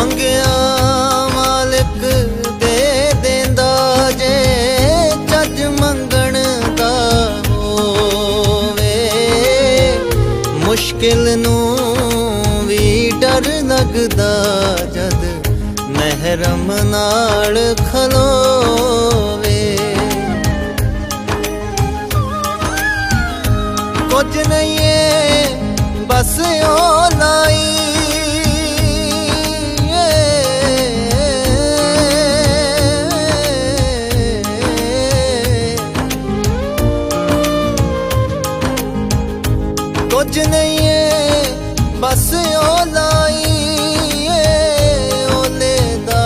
ਮੰਗਿਆ ਮਾਲਕ ਦੇ ਦੇਂਦਾ ਜੇ ਚੱਜ ਮੰਗਣ ਦਾ ਹੋਵੇ। ਮੁਸ਼ਕਿਲ ਨੂੰ ਵੀ ਡਰ ਲੱਗਦਾ ਜਦ ਮਹਿਰਮ ਨਾਲ ਖਲੋਵੇ। ਕੁਝ ਨਹੀਂ ਏ ਬਸ ਓ ਲਾਈ ਕੁਝ ਨਹੀਂ ਏ ਬਸ ਓ ਲਾਈ ਓਲੇ ਦਾ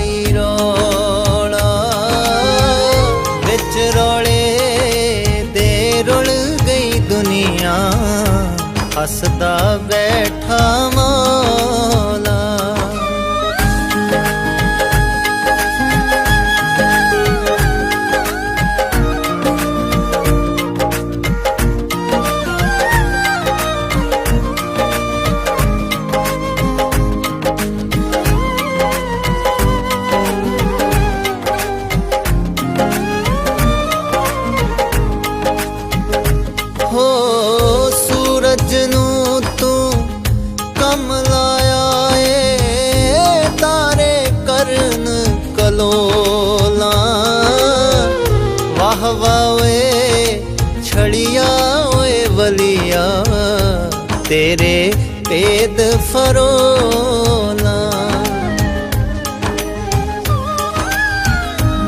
ਈ ਰੌਲਾ ਵਿੱਚ ਰੌਲੇ ਦੇ ਰੁਲ ਗਈ ਦੁਨੀਆ ਹੱਸਦਾ ਬੈਠਾ ਮੌਲਾ। ਹੋ ਸੂਰਜ ਨੂੰ ਤੂੰ ਕੰਮ ਲਾਇਆ ਏ ਤਾਰੇ ਕਰਨ ਕਲੋਲਾਂ। ਵਾਹ ਵਾਹ ਓਏ ਛੜੀਆ ਓਏ ਵਲੀਆ ਤੇਰੇ ਭੇਦ ਫਰੋਲਾਂ।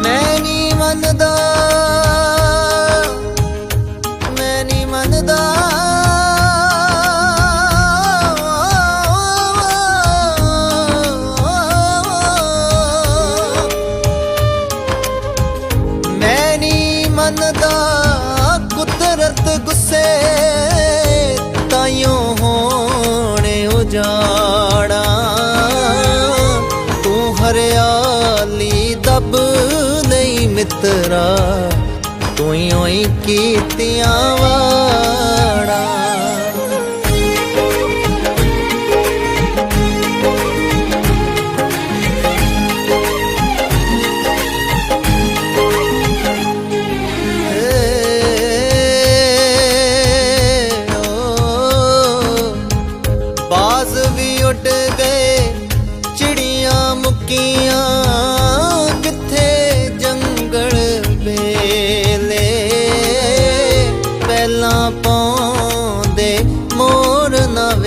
ਮੈਂ ਨਹੀਂ ਮੰਨਦਾ ਕੁਦਰਤ ਗੁੱਸੇ ਤਾਈਓ ਹੋਣੇ ਉਜਾੜਾ। ਤੂੰ ਹਰਿਆਲੀ ਦੱਬ ਨਹੀਂ ਮਿੱਤਰਾ ਤੂੰ ਹੀ ਕੀਤੀਆਂ ਵਾੜਾ। ਬਾਜ਼ ਵੀ ਉੱਡ ਗਏ ਚਿੜੀਆਂ ਮੁੱਕੀਆਂ